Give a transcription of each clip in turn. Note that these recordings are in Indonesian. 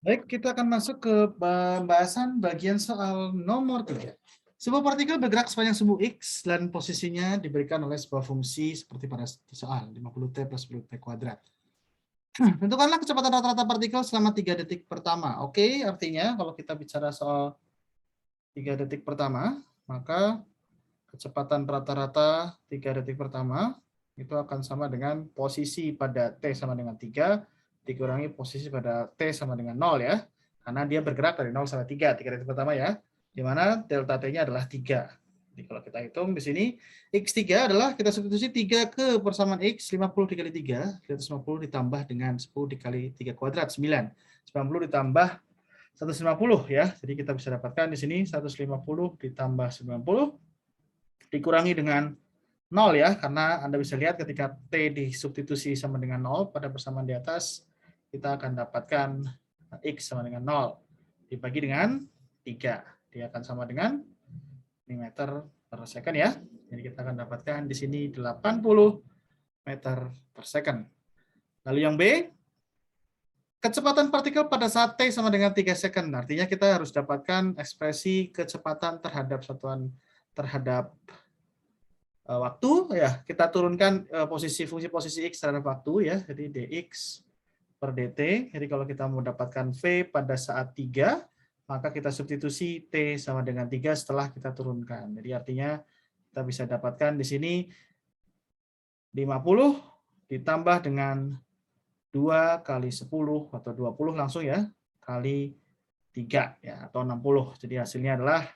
Baik, kita akan masuk ke pembahasan bagian soal nomor 3. Sebuah partikel bergerak sepanjang sumbu X dan posisinya diberikan oleh sebuah fungsi seperti pada soal 50T plus 10T kuadrat. Tentukanlah kecepatan rata-rata partikel selama 3 detik pertama. Oke, artinya kalau kita bicara soal 3 detik pertama, maka kecepatan rata-rata 3 detik pertama itu akan sama dengan posisi pada T sama dengan 3 dikurangi posisi pada T sama dengan 0 ya. Karena dia bergerak dari 0 sampai 3 detik pertama ya. Di mana delta T-nya adalah 3. Jadi kalau kita hitung di sini X3 adalah kita substitusi 3 ke persamaan X 50 dikali 3, 350 ditambah dengan 10 dikali 3 kuadrat 9. 90 ditambah 150 ya. Jadi kita bisa dapatkan di sini 150 ditambah 90 dikurangi dengan 0 ya, karena Anda bisa lihat ketika T disubstitusi sama dengan 0 pada persamaan di atas, kita akan dapatkan X sama dengan 0. Dibagi dengan 3. Dia akan sama dengan meter per second ya. Jadi kita akan dapatkan di sini 80 meter per second. Lalu yang B, kecepatan partikel pada saat T sama dengan 3 second. Artinya kita harus dapatkan ekspresi kecepatan terhadap waktu ya, kita turunkan fungsi posisi X terhadap waktu ya, jadi dx per dt. Jadi kalau kita mau dapatkan V pada saat 3, maka kita substitusi T sama dengan 3 setelah kita turunkan. Jadi artinya kita bisa dapatkan di sini 50 ditambah dengan 2 kali 10 atau 20 langsung ya, kali 3 ya, atau 60. Jadi hasilnya adalah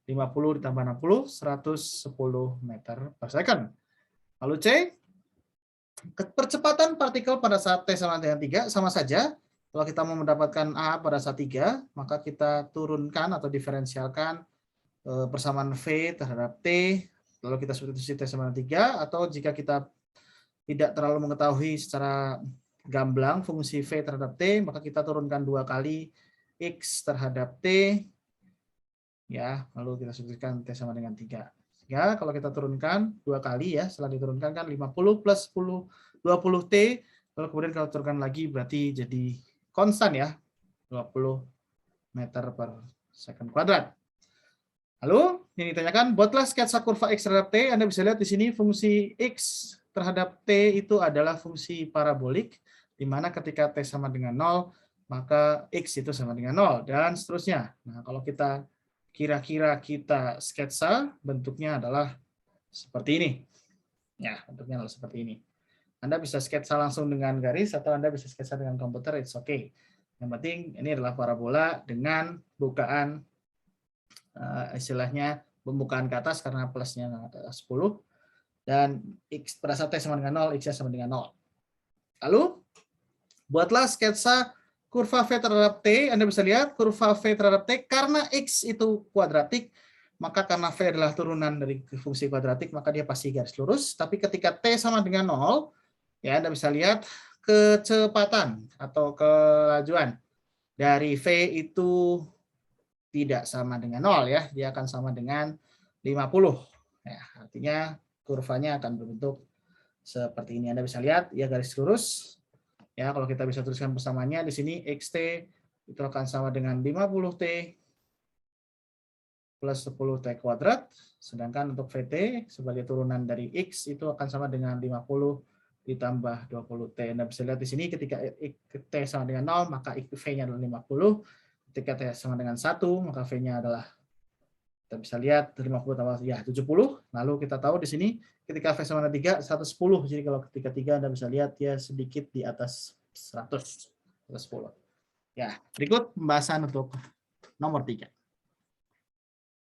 50 ditambah 60, 110 meter per second. Lalu C, percepatan partikel pada saat T sama dengan 3 sama saja. Kalau kita mau mendapatkan A pada saat 3, maka kita turunkan atau diferensialkan persamaan V terhadap T, lalu kita substitusi T sama dengan 3, atau jika kita tidak terlalu mengetahui secara gamblang fungsi V terhadap T, maka kita turunkan 2 kali X terhadap T, ya, lalu kita substitusikan T sama dengan 3. Ya, kalau kita turunkan 2 kali ya, setelah diturunkan kan 50 plus 10, 20T, lalu kemudian kalau turunkan lagi berarti jadi konstan ya, 20 meter per second kuadrat. Lalu yang ditanyakan, buatlah sketsa kurva X terhadap T. Anda bisa lihat di sini fungsi X terhadap T itu adalah fungsi parabolik, di mana ketika T sama dengan 0, maka X itu sama dengan 0, dan seterusnya. Nah, kalau kita kira-kira kita sketsa, bentuknya adalah seperti ini. Ya, bentuknya adalah seperti ini. Anda bisa sketsa langsung dengan garis, atau Anda bisa sketsa dengan komputer, it's okay. Yang penting ini adalah parabola dengan bukaan istilahnya pembukaan ke atas karena plusnya 10, dan X pada saat T sama dengan 0, X sama dengan 0. Lalu buatlah sketsa kurva V terhadap T. Anda bisa lihat kurva V terhadap T, karena X itu kuadratik, maka karena V adalah turunan dari fungsi kuadratik, maka dia pasti garis lurus. Tapi ketika T sama dengan 0, ya Anda bisa lihat kecepatan atau kelajuan dari V itu tidak sama dengan 0 ya, dia akan sama dengan 50. Ya, artinya kurvanya akan berbentuk seperti ini. Anda bisa lihat ya, garis lurus. Ya, kalau kita bisa tuliskan persamaannya di sini xt itu akan sama dengan 50t plus 10t kuadrat, sedangkan untuk vt sebagai turunan dari x itu akan sama dengan 50 ditambah 20t. Anda bisa lihat di sini ketika t sama dengan 0, maka v-nya adalah 50. Ketika t sama dengan 1, maka v-nya adalah, kita bisa lihat 50 tambah ya 70. Lalu kita tahu di sini ketika V sama dengan 3, 110. Jadi kalau ketika 3 Anda bisa lihat dia sedikit di atas 100, 110. Ya, berikut pembahasan untuk nomor 3.